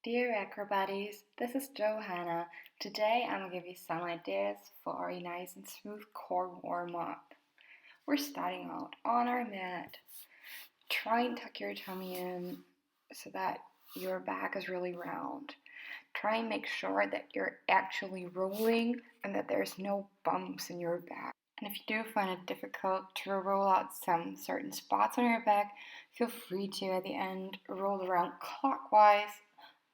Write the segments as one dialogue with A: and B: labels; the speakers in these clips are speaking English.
A: Dear Acro buddies, this is Johanna. Today I'm going to give you some ideas for a nice and smooth core warm-up. We're starting out on our mat. Try and tuck your tummy in so that your back is really round. Try and make sure that you're actually rolling and that there's no bumps in your back. And if you do find it difficult to roll out some certain spots on your back, feel free to at the end roll around clockwise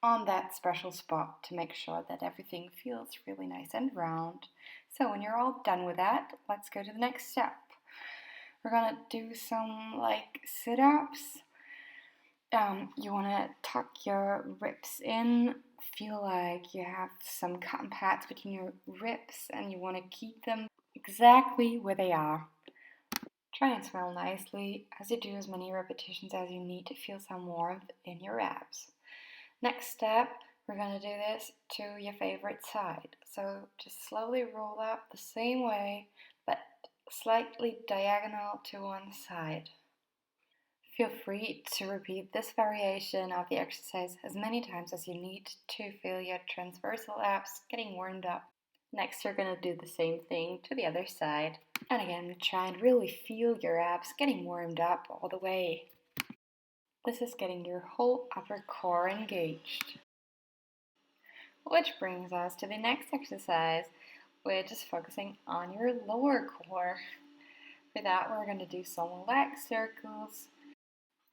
A: on that special spot to make sure that everything feels really nice and round. So when you're all done with that, let's go to the next step. We're gonna do some sit-ups. You wanna tuck your ribs in, feel like you have some cotton pads between your ribs and you wanna keep them exactly where they are. Try and smile nicely as you do as many repetitions as you need to feel some warmth in your abs. Next step, we're going to do this to your favorite side. So just slowly roll up the same way, but slightly diagonal to one side. Feel free to repeat this variation of the exercise as many times as you need to feel your transversal abs getting warmed up. Next, you're going to do the same thing to the other side. And again, try and really feel your abs getting warmed up all the way. This is getting your whole upper core engaged. Which brings us to the next exercise, which is focusing on your lower core. For that, we're going to do some leg circles.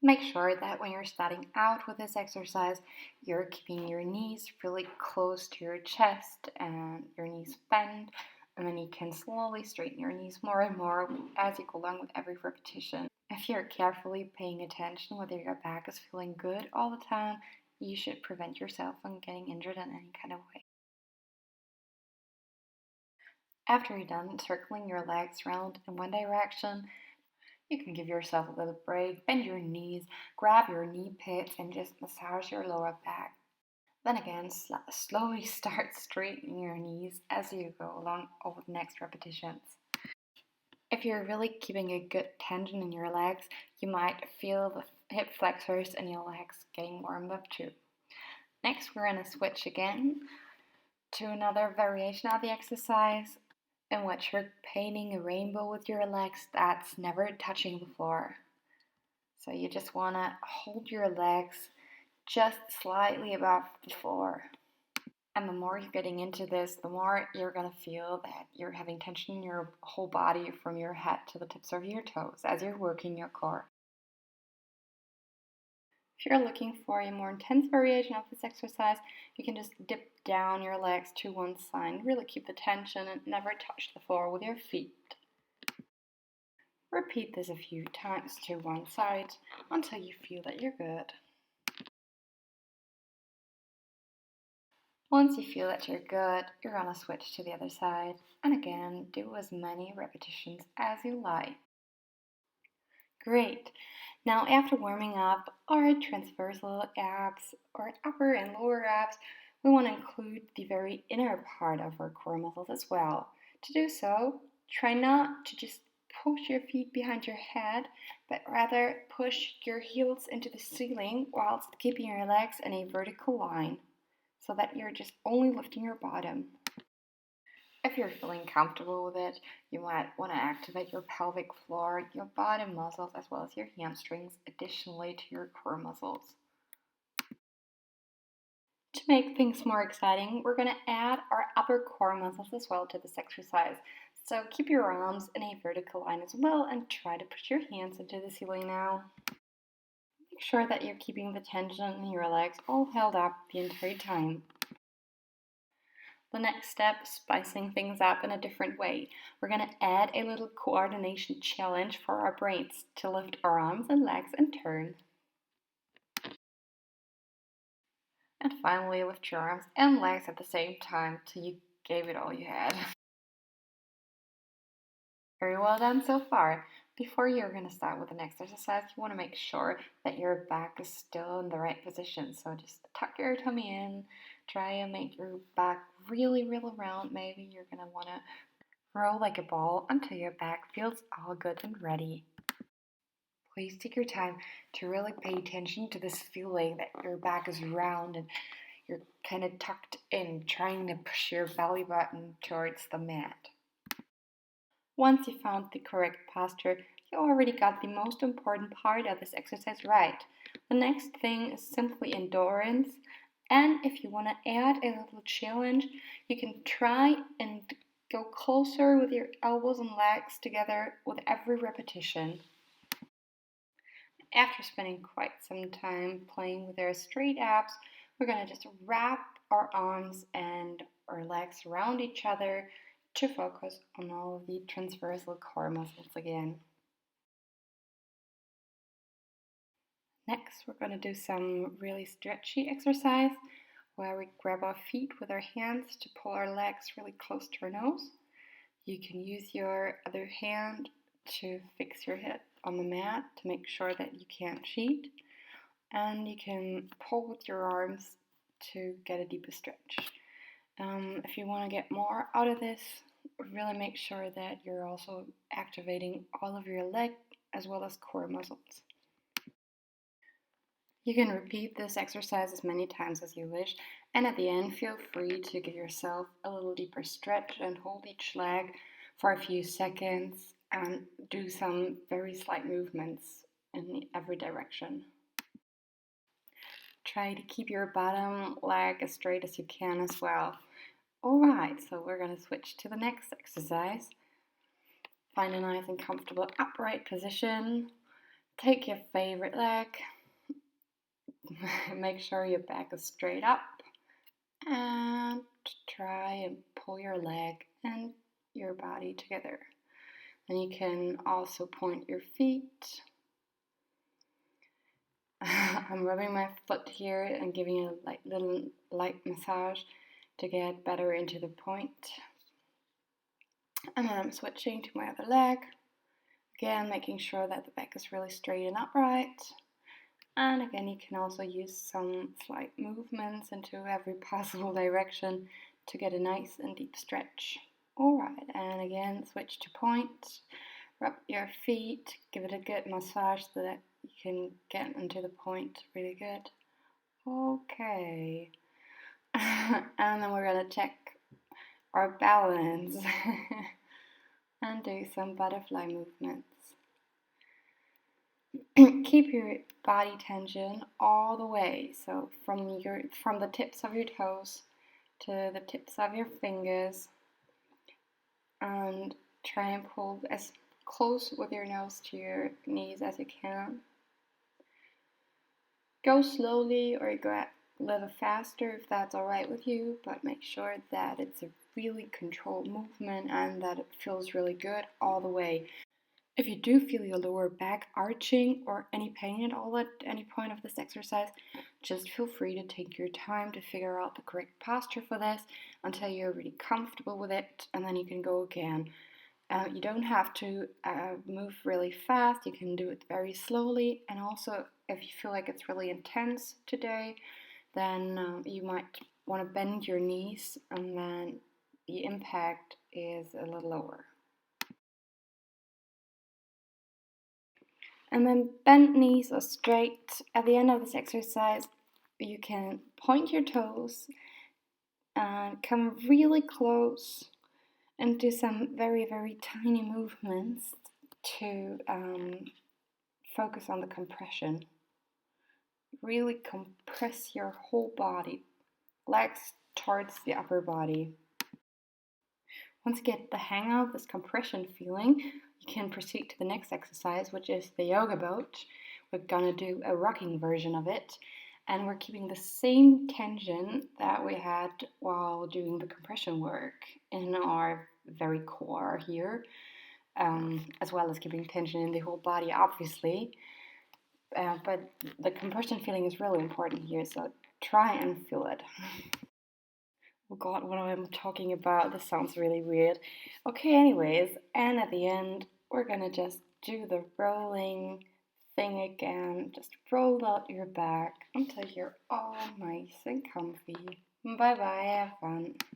A: Make sure that when you're starting out with this exercise, you're keeping your knees really close to your chest and your knees bent, and then you can slowly straighten your knees more and more as you go along with every repetition. If you're carefully paying attention whether your back is feeling good all the time, you should prevent yourself from getting injured in any kind of way. After you're done circling your legs around in one direction, you can give yourself a little break, bend your knees, grab your knee pits, and just massage your lower back. Then again, slowly start straightening your knees as you go along over the next repetitions. If you're really keeping a good tension in your legs, you might feel the hip flexors in your legs getting warmed up too. Next, we're going to switch again to another variation of the exercise in which you're painting a rainbow with your legs that's never touching the floor. So you just want to hold your legs just slightly above the floor. And the more you're getting into this, the more you're going to feel that you're having tension in your whole body from your head to the tips of your toes as you're working your core. If you're looking for a more intense variation of this exercise, you can just dip down your legs to one side, really keep the tension and never touch the floor with your feet. Repeat this a few times to one side until you feel that you're good. Once you feel that you're good, you're going to switch to the other side and again do as many repetitions as you like. Great! Now after warming up our transversal abs, or upper and lower abs, we want to include the very inner part of our core muscles as well. To do so, try not to just push your feet behind your head, but rather push your heels into the ceiling whilst keeping your legs in a vertical line, so that you're just only lifting your bottom. If you're feeling comfortable with it, you might want to activate your pelvic floor, your bottom muscles, as well as your hamstrings, additionally to your core muscles. To make things more exciting, we're going to add our upper core muscles as well to this exercise. So keep your arms in a vertical line as well and try to push your hands into the ceiling now. Make sure that you're keeping the tension in your legs all held up the entire time. The next step, spicing things up in a different way. We're going to add a little coordination challenge for our brains to lift our arms and legs and turn. And finally, lift your arms and legs at the same time till you gave it all you had. Very well done so far. Before you're going to start with the next exercise, you want to make sure that your back is still in the right position. So just tuck your tummy in, try and make your back really round. Maybe you're going to want to roll like a ball until your back feels all good and ready. Please take your time to really pay attention to this feeling that your back is round and you're kind of tucked in, trying to push your belly button towards the mat. Once you found the correct posture, you already got the most important part of this exercise right. The next thing is simply endurance, and if you want to add a little challenge, you can try and go closer with your elbows and legs together with every repetition. After spending quite some time playing with our straight abs, we're going to just wrap our arms and our legs around each other to focus on all of the transversal core muscles again. Next, we're going to do some really stretchy exercise where we grab our feet with our hands to pull our legs really close to our nose. You can use your other hand to fix your hip on the mat to make sure that you can't cheat. And you can pull with your arms to get a deeper stretch. If you want to get more out of this, really make sure that you're also activating all of your leg as well as core muscles. You can repeat this exercise as many times as you wish, and at the end feel free to give yourself a little deeper stretch and hold each leg for a few seconds and do some very slight movements in every direction. Try to keep your bottom leg as straight as you can as well. Alright, so we're going to switch to the next exercise. Find a nice and comfortable upright position. Take your favorite leg. Make sure your back is straight up. And try and pull your leg and your body together. And you can also point your feet. I'm rubbing my foot here and giving a little light massage to get better into the point. And then I'm switching to my other leg. Again, making sure that the back is really straight and upright. And again, you can also use some slight movements into every possible direction to get a nice and deep stretch. Alright, and again, switch to point. Rub your feet, give it a good massage so that you can get into the point really good. Okay. And then we're going to check our balance and do some butterfly movements. Keep your body tension all the way, so from the tips of your toes to the tips of your fingers, and try and pull as close with your nose to your knees as you can. Go slowly or go a little faster if that's alright with you, but make sure that it's a really controlled movement and that it feels really good all the way. If you do feel your lower back arching or any pain at all at any point of this exercise, just feel free to take your time to figure out the correct posture for this until you're really comfortable with it, and then you can go again. You don't have to move really fast, you can do it very slowly, and also if you feel like it's really intense today, then you might want to bend your knees and then the impact is a little lower. And then bent knees or straight. At the end of this exercise, you can point your toes and come really close and do some very, very tiny movements to focus on the compression. Really compress your whole body, legs towards the upper body. Once you get the hang of this compression feeling, you can proceed to the next exercise, which is the yoga boat. We're gonna do a rocking version of it, and we're keeping the same tension that we had while doing the compression work in our very core here, as well as keeping tension in the whole body, obviously. But the compression feeling is really important here, so try and feel it. Oh god, what am I talking about? This sounds really weird. Okay, anyways, and at the end, we're gonna just do the rolling thing again. Just roll out your back until you're all nice and comfy. Bye bye, have fun.